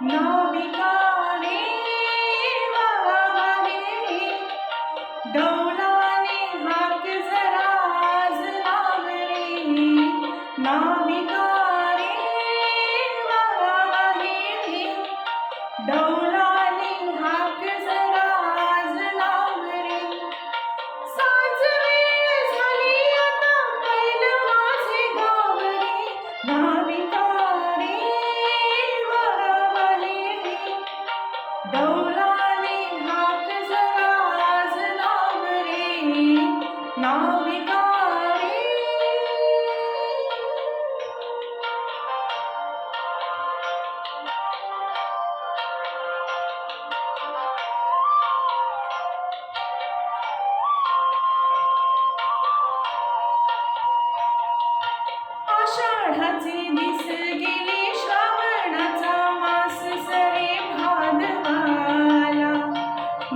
नाविका रे वावारे डौलाने हाक जरा आज लाव रे नाविका रे वावारे डौलाने हाक जरा आज लाव रे सांज वेळ झाली आता बैल माझे गाव रे नाविका रे डौलाने हाक जरा आज लाव रे नाविका रे आषाढाचे दिस गेले श्रावणाचा मास सरे भादवाला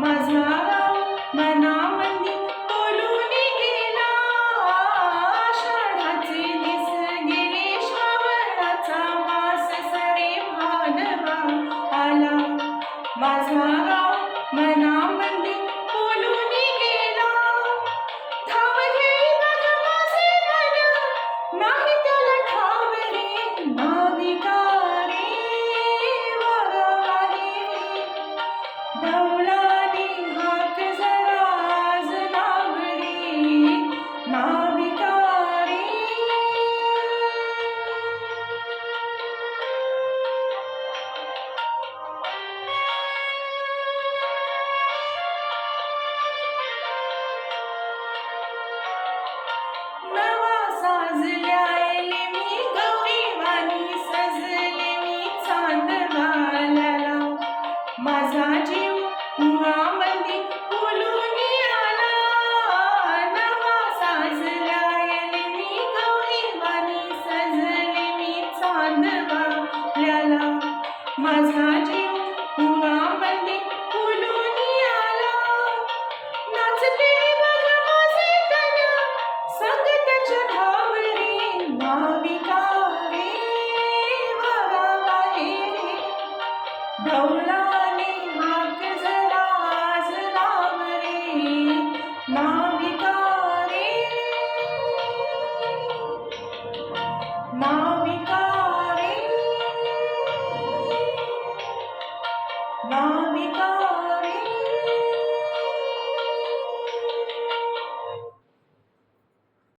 माझा राव मनामंदी बोलून गेला आषाढाचे दिस गेले श्रावणाचा मास सरे भादवाला माझा राव मनामंदी बोलून गेला धाव घेई बघ माझे मन नाही त्याला ठाव रे नाविका रे वावारे डौलाने हाक जरा आज लाव रे नाविका रे नवा साज ल्याले मी गौरीवाणी सजले मी चांद घालाला माझा जीव उहामंदी फुलून आला नवा साज ल्याले मी गौरीवाणी सजले मी चांद घालाला माझा जीव उहामंदी फुलून आला नाचते